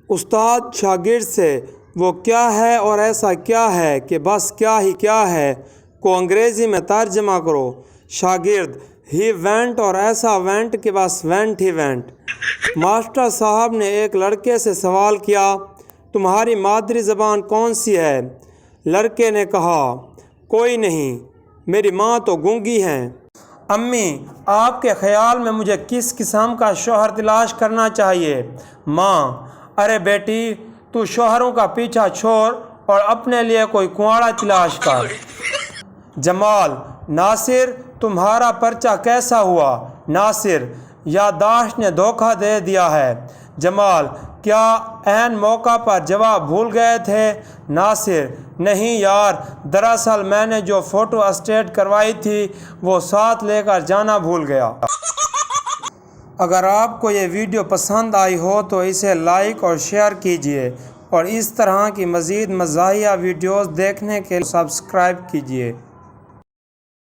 استاد شاگرد سے وہ کیا ہے اور ایسا کیا ہے کہ بس کیا ہی کیا ہے کو انگریزی میں ترجمہ کرو۔ شاگرد ہی وینٹ اور ایسا وینٹ کہ بس وینٹ ہی وینٹ۔ ماسٹر صاحب نے ایک لڑکے سے سوال کیا، تمہاری مادری زبان کون سی ہے؟ لڑکے نے کہا، کوئی نہیں، میری ماں تو گونگی ہیں۔ امی، آپ کے خیال میں مجھے کس قسم کا شوہر تلاش کرنا چاہیے؟ ماں، ارے بیٹی، تو شوہروں کا پیچھا چھوڑ اور اپنے لیے کوئی کنواڑا تلاش کر۔ جمال، ناصر، تمہارا پرچہ کیسا ہوا؟ ناصر، یادداشت نے دھوکہ دے دیا ہے۔ جمال، کیا عین موقع پر جواب بھول گئے تھے؟ ناصر، نہیں یار، دراصل میں نے جو فوٹو اسٹیٹ کروائی تھی وہ ساتھ لے کر جانا بھول گیا۔ اگر آپ کو یہ ویڈیو پسند آئی ہو تو اسے لائک اور شیئر کیجیے اور اس طرح کی مزید مزاحیہ ویڈیوز دیکھنے کے لیے سبسکرائب کیجیے۔